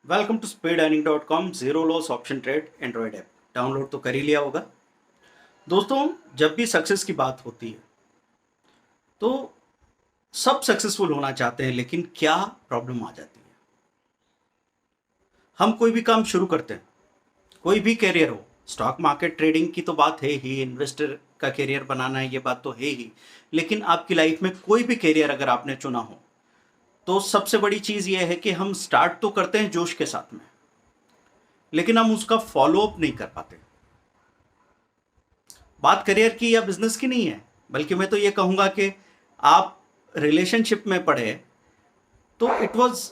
Welcome to speedearning.com zero loss option trade Android app download तो कर ही लिया होगा। दोस्तों, जब भी सक्सेस की बात होती है तो सब सक्सेसफुल होना चाहते हैं, लेकिन क्या प्रॉब्लम आ जाती है। हम कोई भी काम शुरू करते हैं, कोई भी कैरियर हो, स्टॉक मार्केट ट्रेडिंग की तो बात है ही, इन्वेस्टर का कैरियर बनाना है ये बात तो है ही, लेकिन आपकी लाइफ में कोई भी कैरियर अगर आपने चुना हो तो सबसे बड़ी चीज ये है कि हम स्टार्ट तो करते हैं जोश के साथ में, लेकिन हम उसका फॉलो अप नहीं कर पाते। बात करियर की या बिजनेस की नहीं है, बल्कि मैं तो ये कहूंगा कि आप रिलेशनशिप में पढ़े तो it was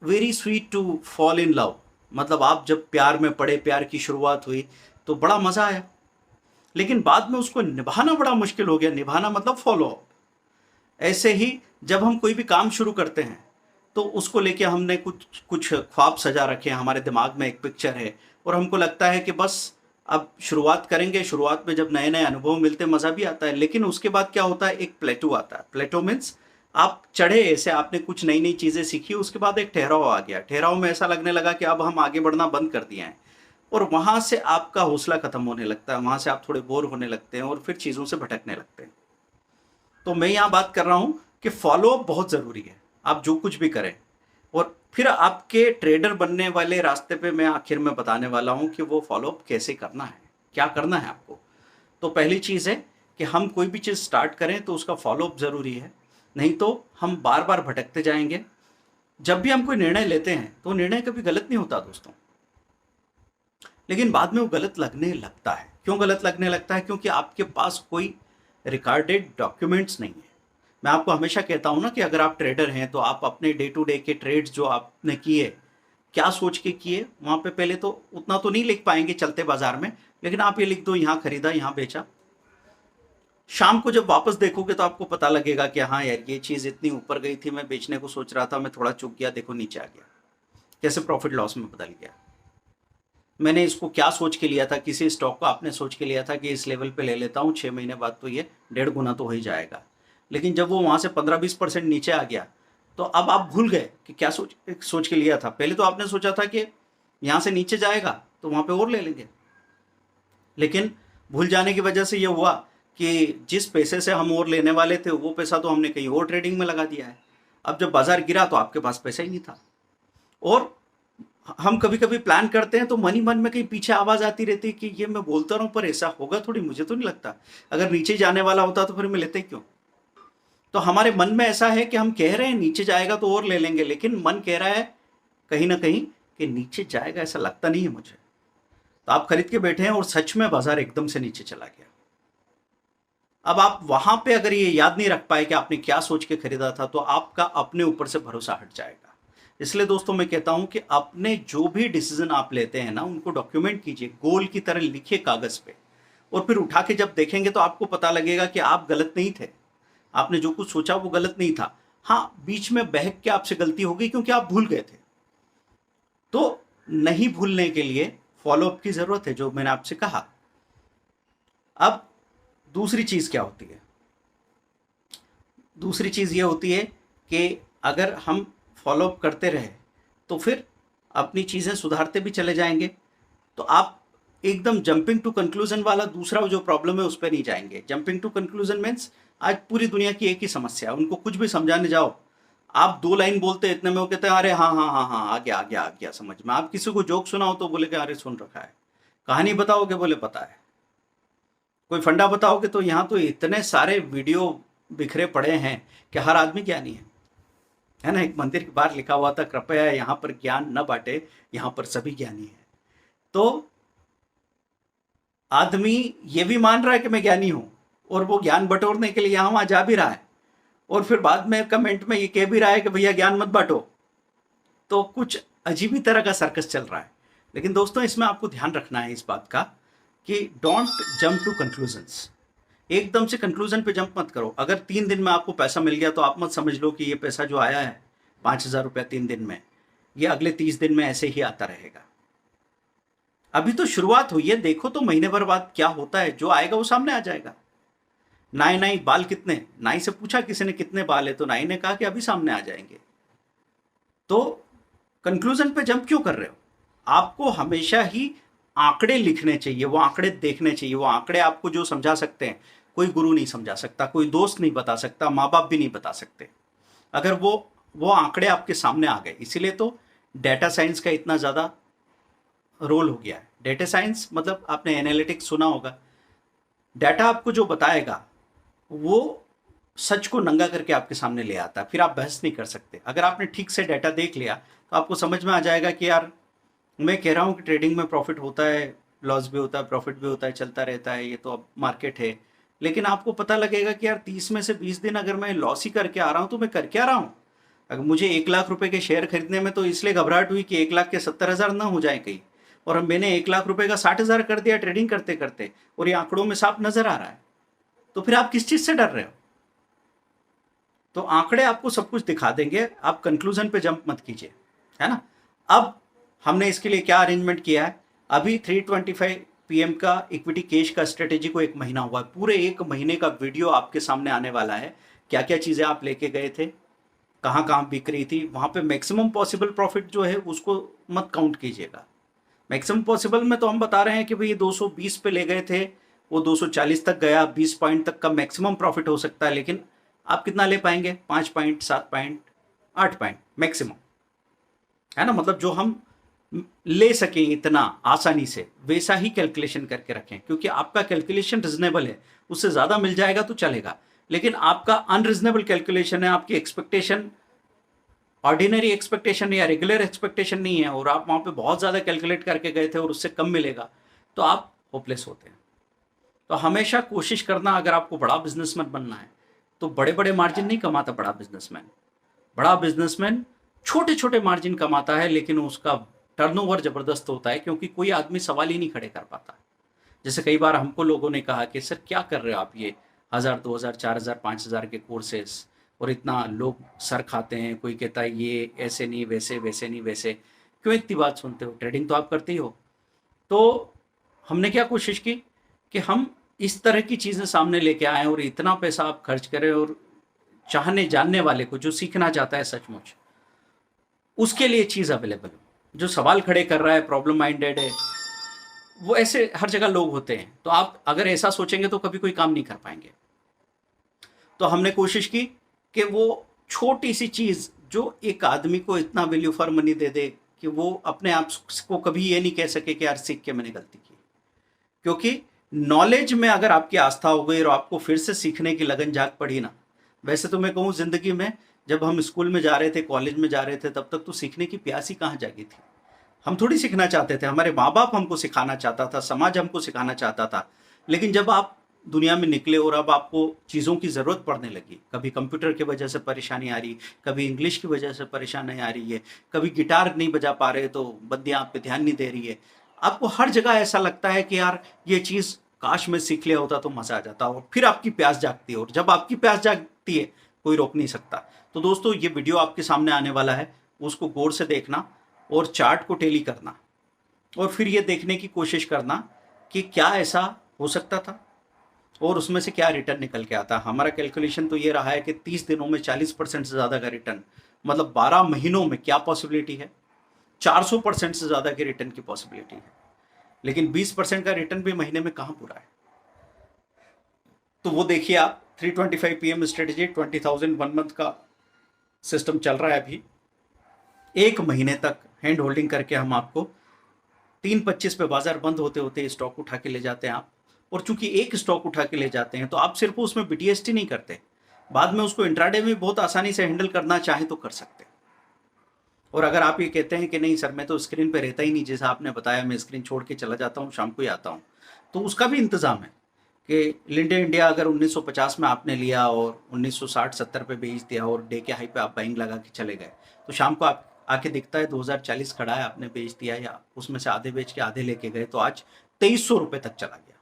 very sweet to fall in love. मतलब आप जब प्यार में पड़े, प्यार की शुरुआत हुई तो बड़ा मजा आया, लेकिन बाद में उसको निभाना बड़ा मुश्किल हो गया। निभाना मतलब फॉलो अप। ऐसे ही जब हम कोई भी काम शुरू करते हैं तो उसको लेके हमने कुछ कुछ ख्वाब सजा रखे हैं, हमारे दिमाग में एक पिक्चर है और हमको लगता है कि बस अब शुरुआत करेंगे। शुरुआत में जब नए नए अनुभव मिलते मज़ा भी आता है, लेकिन उसके बाद क्या होता है, एक प्लेटो आता है। प्लेटो मीन्स आप चढ़े, ऐसे आपने कुछ नई नई चीज़ें सीखी, उसके बाद एक ठहराव आ गया। ठहराव में ऐसा लगने लगा कि अब हम आगे बढ़ना बंद कर दिए हैं, और वहाँ से आपका हौसला खत्म होने लगता है, वहाँ से आप थोड़े बोर होने लगते हैं और फिर चीज़ों से भटकने लगते हैं। तो मैं यहाँ बात कर रहा हूँ कि फॉलो अप बहुत ज़रूरी है। आप जो कुछ भी करें, और फिर आपके ट्रेडर बनने वाले रास्ते पे मैं आखिर में बताने वाला हूँ कि वो फॉलो अप कैसे करना है, क्या करना है आपको। तो पहली चीज़ है कि हम कोई भी चीज़ स्टार्ट करें तो उसका फॉलो अप ज़रूरी है, नहीं तो हम बार बार भटकते जाएंगे। जब भी हम कोई निर्णय लेते हैं तो निर्णय कभी गलत नहीं होता दोस्तों, लेकिन बाद में वो गलत लगने लगता है। क्यों गलत लगने लगता है? क्योंकि आपके पास कोई रिकॉर्डेड डॉक्यूमेंट्स नहीं है। मैं आपको हमेशा कहता हूं ना कि अगर आप ट्रेडर हैं तो आप अपने डे टू डे के ट्रेड्स जो आपने किए, क्या सोच के किए, वहां पे पहले तो उतना तो नहीं लिख पाएंगे चलते बाजार में, लेकिन आप ये लिख दो, यहाँ खरीदा यहाँ बेचा। शाम को जब वापस देखोगे तो आपको पता लगेगा कि हाँ यार, ये चीज़ इतनी ऊपर गई थी, मैं बेचने को सोच रहा था, मैं थोड़ा चूक गया, देखो नीचे आ गया, कैसे प्रॉफिट लॉस में बदल गया। मैंने इसको क्या सोच के लिया था, किसी स्टॉक को आपने सोच के लिया था कि इस लेवल पे ले लेता हूँ, 6 महीने बाद तो ये 1.5 गुना तो हो ही जाएगा, लेकिन जब वो वहाँ से 15-20% नीचे आ गया तो अब आप भूल गए कि क्या सोच सोच के लिया था। पहले तो आपने सोचा था कि यहाँ से नीचे जाएगा तो वहाँ पे और ले लेंगे, लेकिन भूल जाने की वजह से ये हुआ कि जिस पैसे से हम और लेने वाले थे वो पैसा तो हमने कहीं और ट्रेडिंग में लगा दिया है। अब जब बाजार गिरा तो आपके पास पैसा ही नहीं था। और हम कभी कभी प्लान करते हैं तो मन ही मन में कहीं पीछे आवाज आती रहती है कि ये मैं बोलता रहूं पर ऐसा होगा थोड़ी, मुझे तो नहीं लगता। अगर नीचे जाने वाला होता तो फिर मैं लेते क्यों। तो हमारे मन में ऐसा है कि हम कह रहे हैं नीचे जाएगा तो और ले लेंगे, लेकिन मन कह रहा है कहीं ना कहीं कि नीचे जाएगा, ऐसा लगता नहीं है मुझे। तो आप खरीद के बैठे हैं और सच में बाजार एकदम से नीचे चला गया। अब आप वहां पे अगर ये याद नहीं रख पाए कि आपने क्या सोच के खरीदा था तो आपका अपने ऊपर से भरोसा हट जाएगा। इसलिए दोस्तों मैं कहता हूं कि अपने जो भी डिसीजन आप लेते हैं ना, उनको डॉक्यूमेंट कीजिए, गोल की तरह लिखिए कागज पे, और फिर उठा के जब देखेंगे तो आपको पता लगेगा कि आप गलत नहीं थे। आपने जो कुछ सोचा वो गलत नहीं था। हाँ, बीच में बहक के आपसे गलती हो गई क्योंकि आप भूल गए थे। तो नहीं भूलने के लिए फॉलोअप की जरूरत है, जो मैंने आपसे कहा। अब दूसरी चीज क्या होती है? दूसरी चीज़ ये होती है कि अगर हम फॉलोअप करते रहे तो फिर अपनी चीज़ें सुधारते भी चले जाएंगे। तो आप एकदम जंपिंग टू कंक्लूजन वाला दूसरा जो प्रॉब्लम है उस पर नहीं जाएंगे। जंपिंग टू कंक्लूजन मीन्स आज पूरी दुनिया की एक ही समस्या है, उनको कुछ भी समझाने जाओ, आप 2 लाइन बोलते हैं, इतने में वो कहते हैं अरे हाँ हाँ हाँ हाँ, आ गया आ गया आ गया समझ में। आप किसी को जोक सुनाओ तो बोले कि अरे सुन रखा है। कहानी बताओगे, बोले पता है। कोई फंडा बताओगे तो यहाँ तो इतने सारे वीडियो बिखरे पड़े हैं कि हर आदमी ज्ञानी है ना। एक मंदिर के बाहर लिखा हुआ था, कृपया यहाँ पर ज्ञान न बांटे, यहाँ पर सभी ज्ञानी है। तो आदमी ये भी मान रहा है कि मैं ज्ञानी हूं, और वो ज्ञान बटोरने के लिए यहाँ वहां जा भी रहा है, और फिर बाद में कमेंट में ये कह भी रहा है कि भैया ज्ञान मत बांटो। तो कुछ अजीब ही तरह का सर्कस चल रहा है। लेकिन दोस्तों, इसमें आपको ध्यान रखना है इस बात का कि डोंट जंप टू कंक्लूजन्स। एकदम से कंक्लूजन पे जंप मत करो। अगर 3 दिन में आपको पैसा मिल गया तो आप मत समझ लो कि ये पैसा जो आया है 5,000 रुपया 3 दिन में, ये अगले 30 दिन में ऐसे ही आता रहेगा। अभी तो शुरुआत हुई है, देखो तो महीने भर बाद क्या होता है। जो आएगा वो सामने आ जाएगा। नाई नाई बाल कितने, नाई से पूछा किसी ने कितने बाल है, तो नाई ने कहा कि अभी सामने आ जाएंगे। तो कंक्लूजन पे जंप क्यों कर रहे हो? आपको हमेशा ही आंकड़े लिखने चाहिए, वो आंकड़े देखने चाहिए। वो आंकड़े आपको जो समझा सकते हैं, कोई गुरु नहीं समझा सकता, कोई दोस्त नहीं बता सकता, माँ बाप भी नहीं बता सकते। अगर वो आंकड़े आपके सामने आ गए, इसीलिए तो डेटा साइंस का इतना ज़्यादा रोल हो गया है। डेटा साइंस मतलब आपने एनालिटिक्स सुना होगा। डाटा आपको जो बताएगा वो सच को नंगा करके आपके सामने ले आता है, फिर आप बहस नहीं कर सकते। अगर आपने ठीक से डाटा देख लिया तो आपको समझ में आ जाएगा कि यार मैं कह रहा हूँ कि ट्रेडिंग में प्रॉफिट होता है, लॉस भी होता है, प्रॉफिट भी होता है, चलता रहता है, ये तो अब मार्केट है। लेकिन आपको पता लगेगा कि यार 30 में से 20 दिन अगर मैं लॉस ही करके आ रहा हूँ तो मैं कर क्या रहा हूँ? अगर मुझे 1 लाख रुपए के शेयर खरीदने में तो इसलिए घबराहट हुई कि 1 लाख के 70,000 ना हो जाए कहीं, और अब मैंने 1 लाख रुपए का 60,000 कर दिया ट्रेडिंग करते करते, और ये आंकड़ों में साफ नजर आ रहा है। तो फिर आप किस चीज से डर रहे हो? तो आंकड़े आपको सब कुछ दिखा देंगे, आप कंक्लूजन पे जंप मत कीजिए, है ना। अब हमने इसके लिए क्या अरेंजमेंट किया है, अभी 325 PM का इक्विटी कैश का स्ट्रेटेजी को 1 महीना हुआ है। पूरे 1 महीने का वीडियो आपके सामने आने वाला है। क्या क्या चीजें आप लेके गए थे, कहाँ कहाँ बिक रही थी, वहां पे मैक्सिमम पॉसिबल प्रॉफिट जो है उसको मत काउंट कीजिएगा। मैक्सिमम पॉसिबल में तो हम बता रहे हैं कि भाई 220 पे ले गए थे, वो 240 तक गया, 20 पॉइंट तक का मैक्सिमम प्रॉफिट हो सकता है। लेकिन आप कितना ले पाएंगे? 5 पॉइंट, 7 पॉइंट, 8 पॉइंट मैक्सिमम, है ना। मतलब जो हम ले सकें इतना आसानी से, वैसा ही कैलकुलेशन करके रखें, क्योंकि आपका कैलकुलेशन रिजनेबल है। उससे ज़्यादा मिल जाएगा तो चलेगा, लेकिन आपका अनरिजनेबल कैलकुलेशन है, आपकी एक्सपेक्टेशन ऑर्डिनरी एक्सपेक्टेशन या रेगुलर एक्सपेक्टेशन नहीं है, और आप वहाँ पे बहुत ज़्यादा कैलकुलेट करके गए थे और उससे कम मिलेगा, तो आप होपलेस होते हैं। तो हमेशा कोशिश करना, अगर आपको बड़ा बिजनेसमैन बनना है तो बड़े बड़े मार्जिन नहीं कमाता बड़ा बिजनेसमैन। बड़ा बिजनेसमैन छोटे छोटे मार्जिन कमाता है, लेकिन उसका टर्नओवर जबरदस्त होता है, क्योंकि कोई आदमी सवाल ही नहीं खड़े कर पाता। जैसे कई बार हमको लोगों ने कहा कि सर क्या कर रहे हो आप, ये 1000, 2000, 4000, 5000 के कोर्सेस, और इतना लोग सर खाते हैं। कोई कहता है ये ऐसे नहीं, वैसे, वैसे नहीं, वैसे, क्यों इतनी बात सुनते हो? ट्रेडिंग तो आप करते ही हो। तो हमने क्या कोशिश की कि हम इस तरह की चीज़ें सामने लेके आए, और इतना पैसा आप खर्च करें, और चाहने जानने वाले को, जो सीखना चाहता है सचमुच, उसके लिए चीज़ अवेलेबल हो। जो सवाल खड़े कर रहा है, प्रॉब्लम माइंडेड है, वो ऐसे हर जगह लोग होते हैं। तो आप अगर ऐसा सोचेंगे तो कभी कोई काम नहीं कर पाएंगे। तो हमने कोशिश की कि वो छोटी सी चीज़ जो एक आदमी को इतना वैल्यू फॉर मनी दे दे कि वो अपने आप को कभी ये नहीं कह सके कि यार सीख के मैंने गलती की। क्योंकि नॉलेज में अगर आपकी आस्था हो गई और आपको फिर से सीखने की लगन जाग पड़ी ना, वैसे तो मैं कहूँ जिंदगी में, जब हम स्कूल में जा रहे थे, कॉलेज में जा रहे थे, तब तक तो सीखने की प्यास ही कहाँ जागी थी। हम थोड़ी सीखना चाहते थे, हमारे माँ बाप हमको सिखाना चाहता था, समाज हमको सिखाना चाहता था। लेकिन जब आप दुनिया में निकले और अब आपको चीज़ों की ज़रूरत पड़ने लगी, कभी कंप्यूटर की वजह से परेशानी आ रही, कभी इंग्लिश की वजह से परेशानी आ रही है, कभी गिटार नहीं बजा पा रहे तो बंदियाँ आप पे ध्यान नहीं दे रही है, आपको हर जगह ऐसा लगता है कि यार ये चीज़ काश मैं सीख लिया होता तो मज़ा आ जाता। और फिर आपकी प्यास जागती है, और जब आपकी प्यास जागती है कोई रोक नहीं सकता। तो दोस्तों, ये वीडियो आपके सामने आने वाला है, उसको गौर से देखना और चार्ट को टेली करना, और फिर ये देखने की कोशिश करना कि क्या ऐसा हो सकता था और उसमें से क्या रिटर्न निकल के आता। हमारा कैलकुलेशन तो ये रहा है कि 30 दिनों में 40% से ज़्यादा का रिटर्न, मतलब 12 महीनों में क्या पॉसिबिलिटी है, 400% से ज़्यादा के रिटर्न की पॉसिबिलिटी है। लेकिन 20% का रिटर्न भी महीने में कहाँ पूरा है? तो वो देखिए आप, 325 PM स्ट्रेटेजी, 20,000 1 मंथ का सिस्टम चल रहा है अभी। 1 महीने तक हैंड होल्डिंग करके हम आपको 3:25 पे बाजार बंद होते होते स्टॉक उठा के ले जाते हैं आप। और चूंकि एक स्टॉक उठा के ले जाते हैं तो आप सिर्फ उसमें BTST नहीं करते, बाद में उसको इंट्राडे में बहुत आसानी से हैंडल करना चाहें तो कर सकते हैं। और अगर आप ये कहते हैं कि नहीं सर मैं तो स्क्रीन पे रहता ही नहीं, जैसा आपने बताया मैं स्क्रीन छोड़ के चला जाता हूँ, शाम को ही आता हूँ, तो उसका भी इंतज़ाम है कि लिंडे इंडिया अगर 1950 में आपने लिया और 1960-70 पे बेच दिया और डे के हाई पे आप बाइंग लगा के चले गए, तो शाम को आप आके दिखता है 2040 खड़ा है, आपने बेच दिया या उसमें से आधे बेच के आधे लेके गए, तो आज 2300 रुपये तक चला गया।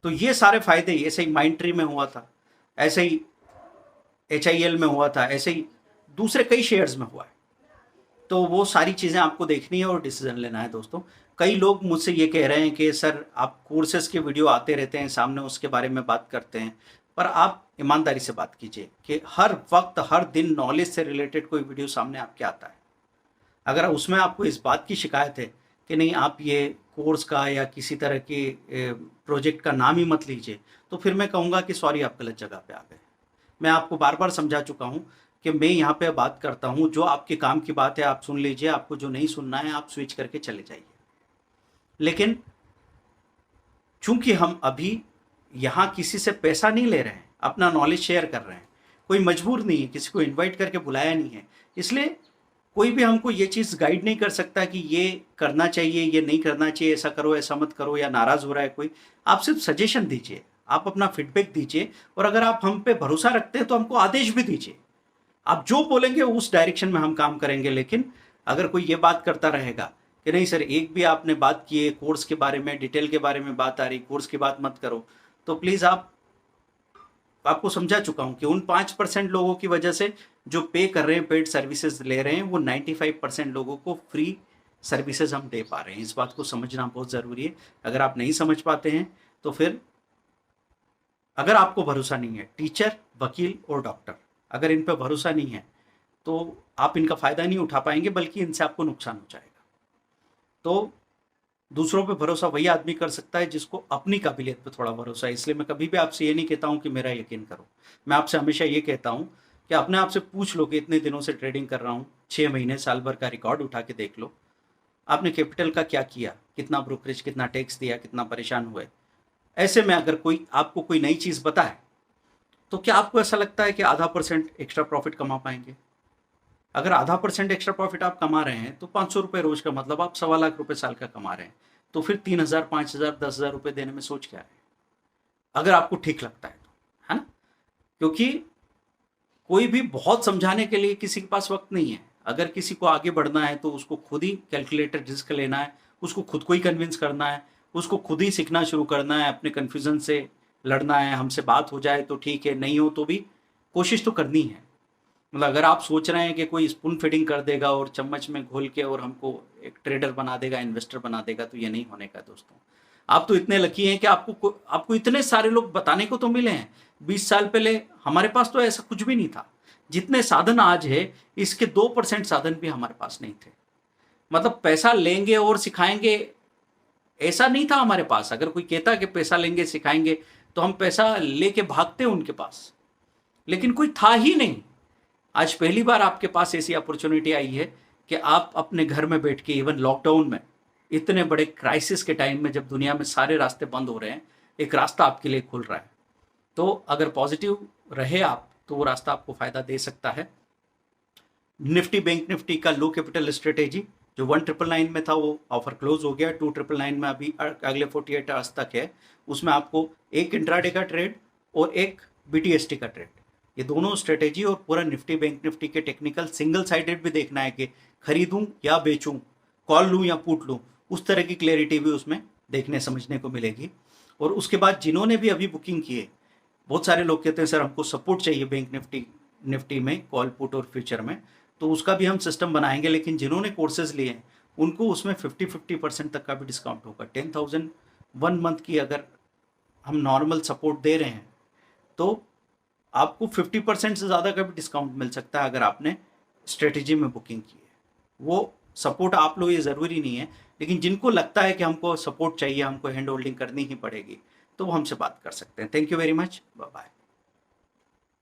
तो ये सारे फायदे ऐसे ही माइंड ट्री में हुआ था, ऐसे ही HIL में हुआ था, ऐसे ही दूसरे कई शेयर्स में हुआ है। तो वो सारी चीज़ें आपको देखनी है और डिसीजन लेना है दोस्तों। कई लोग मुझसे ये कह रहे हैं कि सर आप कोर्सेज के वीडियो आते रहते हैं सामने, उसके बारे में बात करते हैं, पर आप ईमानदारी से बात कीजिए कि हर वक्त हर दिन नॉलेज से रिलेटेड कोई वीडियो सामने आपके आता है। अगर उसमें आपको इस बात की शिकायत है कि नहीं आप ये कोर्स का या किसी तरह के प्रोजेक्ट का नाम ही मत लीजिए, तो फिर मैं कहूँगा कि सॉरी, आप गलत जगह पे आ गए। मैं आपको बार बार समझा चुका हूँ कि मैं यहाँ पे बात करता हूँ, जो आपके काम की बात है आप सुन लीजिए, आपको जो नहीं सुनना है आप स्विच करके चले जाइए। लेकिन चूंकि हम अभी यहाँ किसी से पैसा नहीं ले रहे हैं, अपना नॉलेज शेयर कर रहे हैं, कोई मजबूर नहीं है, किसी को इनवाइट करके बुलाया नहीं है, इसलिए कोई भी हमको ये चीज़ गाइड नहीं कर सकता कि ये करना चाहिए, ये नहीं करना चाहिए, ऐसा करो, ऐसा मत करो, या नाराज़ हो रहा है कोई। आप सिर्फ सजेशन दीजिए, आप अपना फीडबैक दीजिए, और अगर आप हम पे भरोसा रखते हैं तो हमको आदेश भी दीजिए। आप जो बोलेंगे उस डायरेक्शन में हम काम करेंगे। लेकिन अगर कोई ये बात करता रहेगा कि नहीं सर, एक भी आपने बात की है कोर्स के बारे में, डिटेल के बारे में बात आ रही, कोर्स की बात मत करो, तो प्लीज़ आपको समझा चुका हूं कि उन 5% लोगों की वजह से जो पे कर रहे हैं, पेड सर्विसेज ले रहे हैं, वो 95% लोगों को फ्री सर्विसेज हम दे पा रहे हैं। इस बात को समझना बहुत ज़रूरी है। अगर आप नहीं समझ पाते हैं तो फिर, अगर आपको भरोसा नहीं है, टीचर, वकील और डॉक्टर, अगर इन पर भरोसा नहीं है तो आप इनका फ़ायदा नहीं उठा पाएंगे, बल्कि इनसे आपको नुकसान हो जाएगा। तो दूसरों पे भरोसा वही आदमी कर सकता है जिसको अपनी काबिलियत पे थोड़ा भरोसा है। इसलिए मैं कभी भी आपसे ये नहीं कहता हूँ कि मेरा यकीन करो, मैं आपसे हमेशा ये कहता हूँ कि अपने आप से पूछ लो कि इतने दिनों से ट्रेडिंग कर रहा हूँ, 6 महीने, साल भर का रिकॉर्ड उठा के देख लो, आपने कैपिटल का क्या किया, कितना ब्रोकरेज, कितना टैक्स दिया, कितना परेशान हुए। ऐसे में अगर कोई आपको कोई नई चीज़ बताए तो क्या आपको ऐसा लगता है कि आधा % एक्स्ट्रा प्रॉफिट कमा पाएंगे? अगर आधा % एक्स्ट्रा प्रॉफिट आप कमा रहे हैं तो 500 रुपये रोज का मतलब आप 1.25 लाख साल का कमा रहे हैं। तो फिर 3,000, 5,000, 10,000 रुपये देने में सोच क्या है, अगर आपको ठीक लगता है तो, है ना? क्योंकि कोई भी बहुत समझाने के लिए किसी के पास वक्त नहीं है। अगर किसी को आगे बढ़ना है तो उसको खुद ही कैलकुलेटेड रिस्क लेना है, उसको खुद को ही कन्विंस करना है, उसको खुद ही सीखना शुरू करना है, अपने कन्फ्यूजन से लड़ना है। हमसे बात हो जाए तो ठीक है, नहीं हो तो भी कोशिश तो करनी है। मतलब अगर आप सोच रहे हैं कि कोई स्पून फीडिंग कर देगा और चम्मच में घोल के और हमको एक ट्रेडर बना देगा, इन्वेस्टर बना देगा, तो ये नहीं होने का दोस्तों। आप तो इतने लकी हैं कि आपको इतने सारे लोग बताने को तो मिले हैं। 20 साल पहले हमारे पास तो ऐसा कुछ भी नहीं था। जितने साधन आज है, इसके 2% साधन भी हमारे पास नहीं थे। मतलब पैसा लेंगे और सिखाएंगे, ऐसा नहीं था हमारे पास। अगर कोई कहता कि पैसा लेंगे सिखाएंगे तो हम पैसा लेके भागते उनके पास, लेकिन कोई था ही नहीं। आज पहली बार आपके पास ऐसी अपॉर्चुनिटी आई है कि आप अपने घर में बैठ के, इवन लॉकडाउन में, इतने बड़े क्राइसिस के टाइम में, जब दुनिया में सारे रास्ते बंद हो रहे हैं, एक रास्ता आपके लिए खुल रहा है। तो अगर पॉजिटिव रहे आप तो वो रास्ता आपको फायदा दे सकता है। निफ्टी, बैंक निफ्टी का लो कैपिटल स्ट्रेटेजी जो 1999 में था वो ऑफर क्लोज हो गया। 2,999 में अभी अगले 48 आवर्स तक है। उसमें आपको एक इंट्राडे का ट्रेड और एक BTST का ट्रेड, ये दोनों स्ट्रेटेजी और पूरा निफ्टी बैंक निफ्टी के टेक्निकल सिंगल साइडेड भी देखना है कि खरीदूं या बेचूं, कॉल लूं या पुट लूं, उस तरह की क्लैरिटी भी उसमें देखने समझने को मिलेगी। और उसके बाद जिन्होंने भी अभी बुकिंग की है, बहुत सारे लोग कहते हैं सर हमको सपोर्ट चाहिए बैंक निफ्टी में, कॉल पुट और फ्यूचर में, तो उसका भी हम सिस्टम बनाएंगे। लेकिन जिन्होंने कोर्सेज लिए हैं उनको उसमें 50% तक का भी डिस्काउंट होगा। 10,000 1 मंथ की अगर हम नॉर्मल सपोर्ट दे रहे हैं तो आपको 50% से ज़्यादा का भी डिस्काउंट मिल सकता है अगर आपने स्ट्रेटेजी में बुकिंग की है। वो सपोर्ट आप लो ये ज़रूरी नहीं है, लेकिन जिनको लगता है कि हमको सपोर्ट चाहिए, हमको हैंड होल्डिंग करनी ही पड़ेगी, तो वो हमसे बात कर सकते हैं। Thank you very much, bye bye.